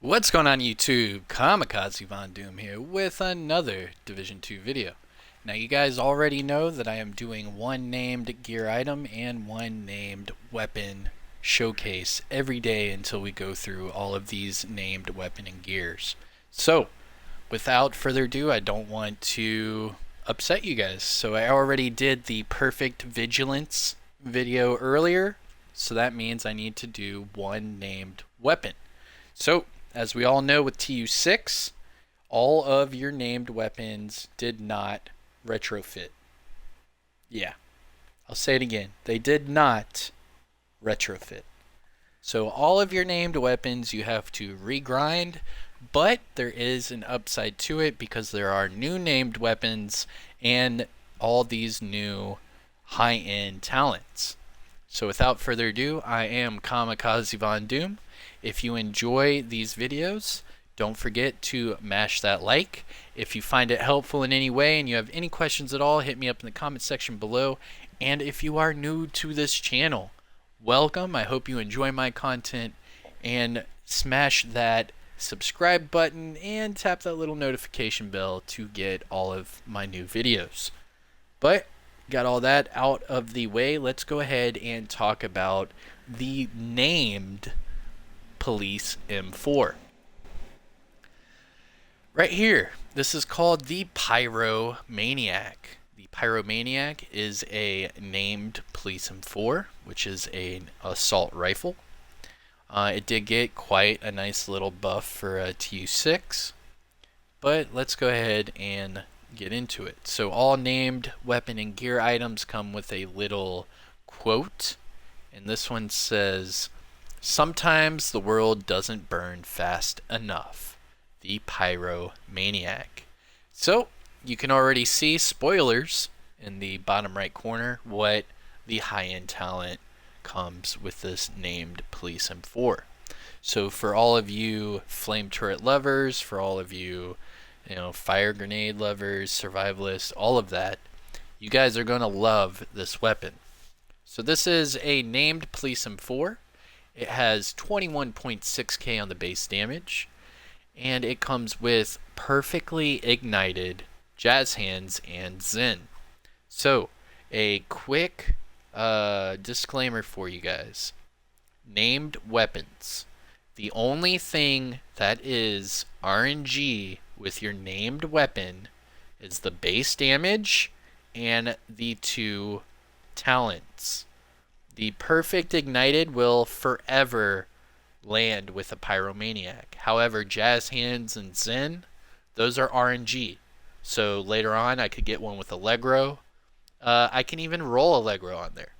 What's going on YouTube? Kamikazevondoom here with another Division 2 video. Now you guys already know that I am doing one named gear item and one named weapon showcase every day until we go through all of these named weapon and gears. So, without further ado, I don't want to upset you guys. So I already did the perfect vigilance video earlier, so that means I need to do one named weapon. So, as we all know with TU6, all of your named weapons did not retrofit. Yeah, I'll say it again. They did not retrofit. So all of your named weapons you have to regrind, but there is an upside to it because there are new named weapons and all these new high-end talents. So without further ado, I am Kamikazevondoom. If you enjoy these videos, don't forget to mash that like. If you find it helpful in any way and you have any questions at all, hit me up in the comment section below. And if you are new to this channel, welcome. I hope you enjoy my content, and smash that subscribe button and tap that little notification bell to get all of my new videos. But got all that out of the way, let's go ahead and talk about the named Police M4. Right here, this is called the Pyromaniac. The Pyromaniac is a named Police M4, which is an assault rifle. It did get quite a nice little buff for a TU6, but let's go ahead and get into it. So all named weapon and gear items come with a little quote, and this one says, "Sometimes the world doesn't burn fast enough. The Pyromaniac." So you can already see, spoilers, in the bottom right corner, what the high-end talent comes with this named Police M4. So for all of you flame turret lovers, for all of you, fire grenade lovers, survivalists, all of that, you guys are going to love this weapon. So this is a named Police M4. It has 21.6k on the base damage, and it comes with perfectly ignited jazz hands and Zen. So a quick disclaimer for you guys. Named weapons. The only thing that is RNG with your named weapon is the base damage and the two talents. The perfect ignited will forever land with a Pyromaniac. However, jazz hands and Zen, those are RNG. So later on I could get one with Allegro. I can even roll Allegro on there.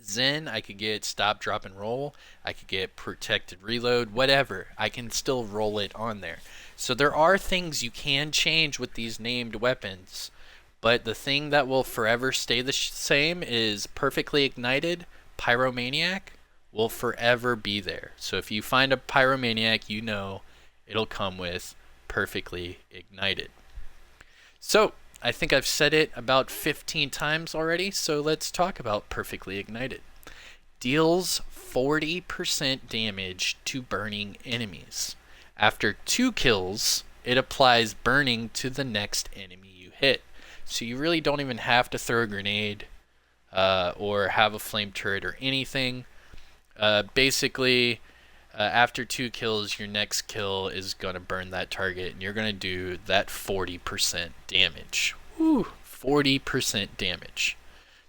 Zen, I could get stop, drop, and roll. I could get protected reload, whatever. I can still roll it on there. So there are things you can change with these named weapons, but the thing that will forever stay the same is perfectly ignited. Pyromaniac will forever be there. So if you find a Pyromaniac, you know it'll come with perfectly ignited. So I think I've said it about 15 times already, so let's talk about perfectly ignited. Deals 40% damage to burning enemies. After 2 kills, it applies burning to the next enemy you hit. So you really don't even have to throw a grenade or have a flame turret or anything. Basically, after 2 kills, your next kill is going to burn that target, and you're going to do that 40% damage. Woo, 40% damage.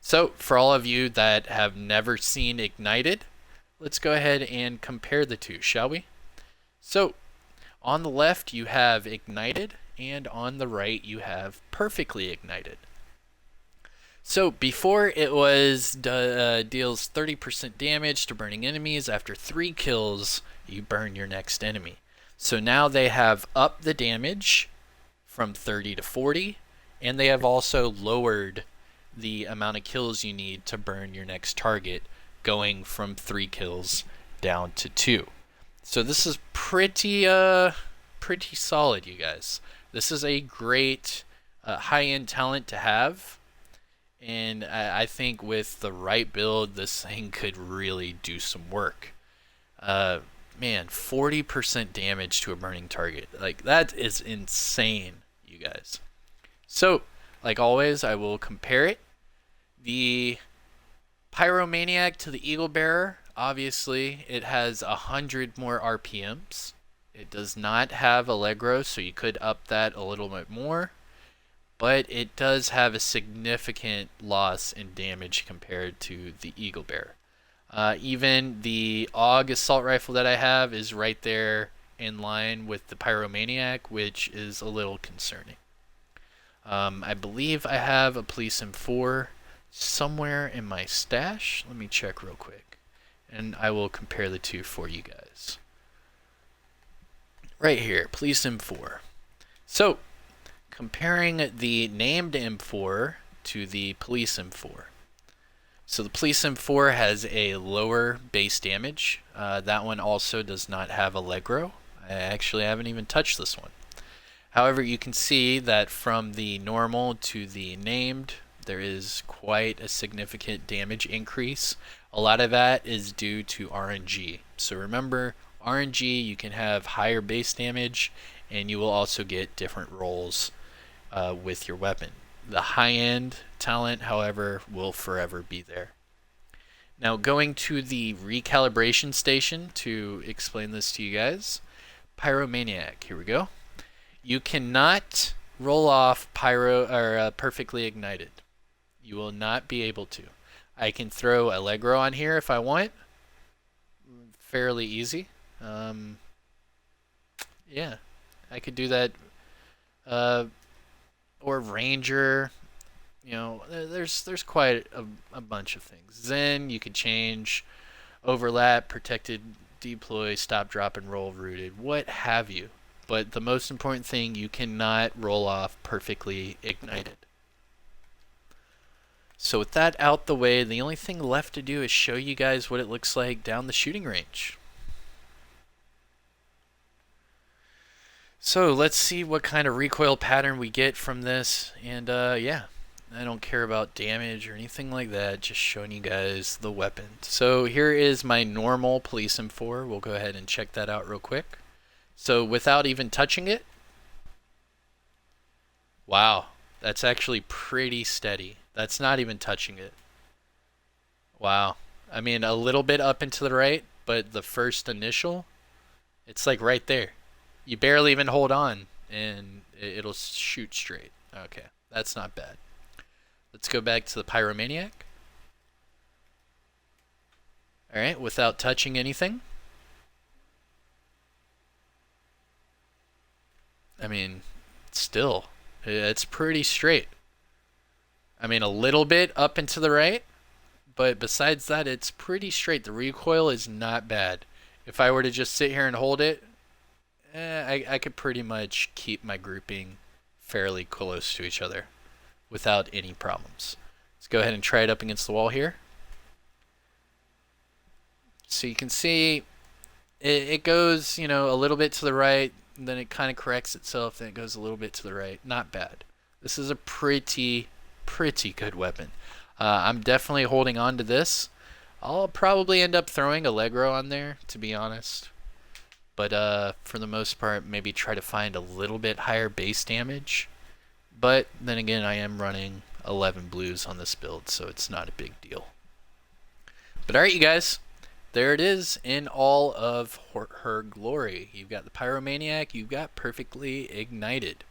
So for all of you that have never seen ignited, let's go ahead and compare the two, shall we? So on the left you have ignited, and on the right you have perfectly ignited. So before it was deals 30% damage to burning enemies. After 3 kills, you burn your next enemy. So now they have upped the damage from 30 to 40, and they have also lowered the amount of kills you need to burn your next target, going from 3 kills down to 2. So this is pretty solid, you guys. This is a great high-end talent to have. And I think with the right build, this thing could really do some work. man, 40% damage to a burning target. Like, that is insane, you guys. So, like always, I will compare it. The Pyromaniac to the Eagle Bearer, obviously, it has 100 more RPMs. It does not have Allegro, so you could up that a little bit more. But it does have a significant loss in damage compared to the Eagle Bearer. Even the AUG assault rifle that I have is right there in line with the Pyromaniac, which is a little concerning. I believe I have a Police M4 somewhere in my stash. Let me check real quick, and I will compare the two for you guys. Right here, Police M4. So, comparing the named M4 to the Police M4. So the Police M4 has a lower base damage. That one also does not have Allegro. I actually haven't even touched this one. However, you can see that from the normal to the named, there is quite a significant damage increase. A lot of that is due to RNG. So remember, RNG, you can have higher base damage, and you will also get different rolls with your weapon. The high-end talent, however, will forever be there. Now, going to the recalibration station to explain this to you guys. Pyromaniac, here we go. You cannot roll off perfectly ignited. You will not be able to. I can throw Allegro on here if I want. Fairly easy. Yeah, I could do that. Or Ranger. You know, there's quite a bunch of things. Zen, you could change. Overlap, protected, deploy, stop, drop, and roll, rooted, what have you. But the most important thing, you cannot roll off perfectly ignited. So with that out the way, the only thing left to do is show you guys what it looks like down the shooting range. So let's see what kind of recoil pattern we get from this. And yeah, I don't care about damage or anything like that, just showing you guys the weapon. So here is my normal Police M4. We'll go ahead and check that out real quick. So without even touching it, wow, that's actually pretty steady. That's not even touching it. Wow. I mean, a little bit up and to the right, but the first initial, it's like right there. You barely even hold on, and it'll shoot straight. Okay, that's not bad. Let's go back to the Pyromaniac. Alright, without touching anything. I mean, still, it's pretty straight. I mean, a little bit up and to the right, but besides that, it's pretty straight. The recoil is not bad. If I were to just sit here and hold it, I could pretty much keep my grouping fairly close to each other without any problems. Let's go ahead and try it up against the wall here. So you can see it goes, you know, a little bit to the right, and then it kind of corrects itself, then it goes a little bit to the right. Not bad. This is a pretty good weapon. I'm definitely holding on to this. I'll probably end up throwing Allegro on there, to be honest. But for the most part, maybe try to find a little bit higher base damage. But then again, I am running 11 blues on this build, so it's not a big deal. But alright, you guys. There it is in all of her glory. You've got the Pyromaniac, you've got perfectly ignited.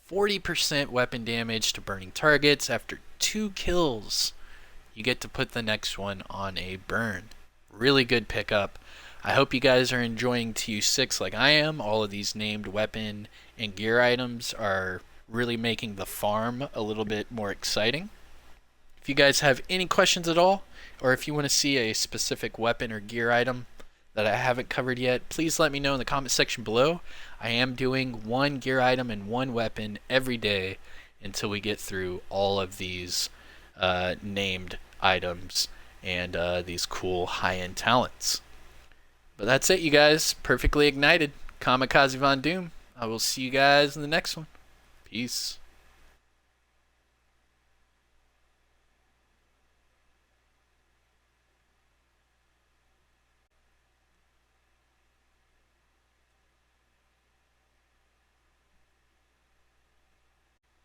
40% weapon damage to burning targets after 2 kills. You get to put the next one on a burn. Really good pickup. I hope you guys are enjoying TU6 like I am. All of these named weapon and gear items are really making the farm a little bit more exciting. If you guys have any questions at all, or if you want to see a specific weapon or gear item that I haven't covered yet, please let me know in the comment section below. I am doing 1 gear item and 1 weapon every day until we get through all of these named items and these cool high-end talents. But that's it, you guys. Perfectly ignited. Kamikazevondoom. I will see you guys in the next one. Peace.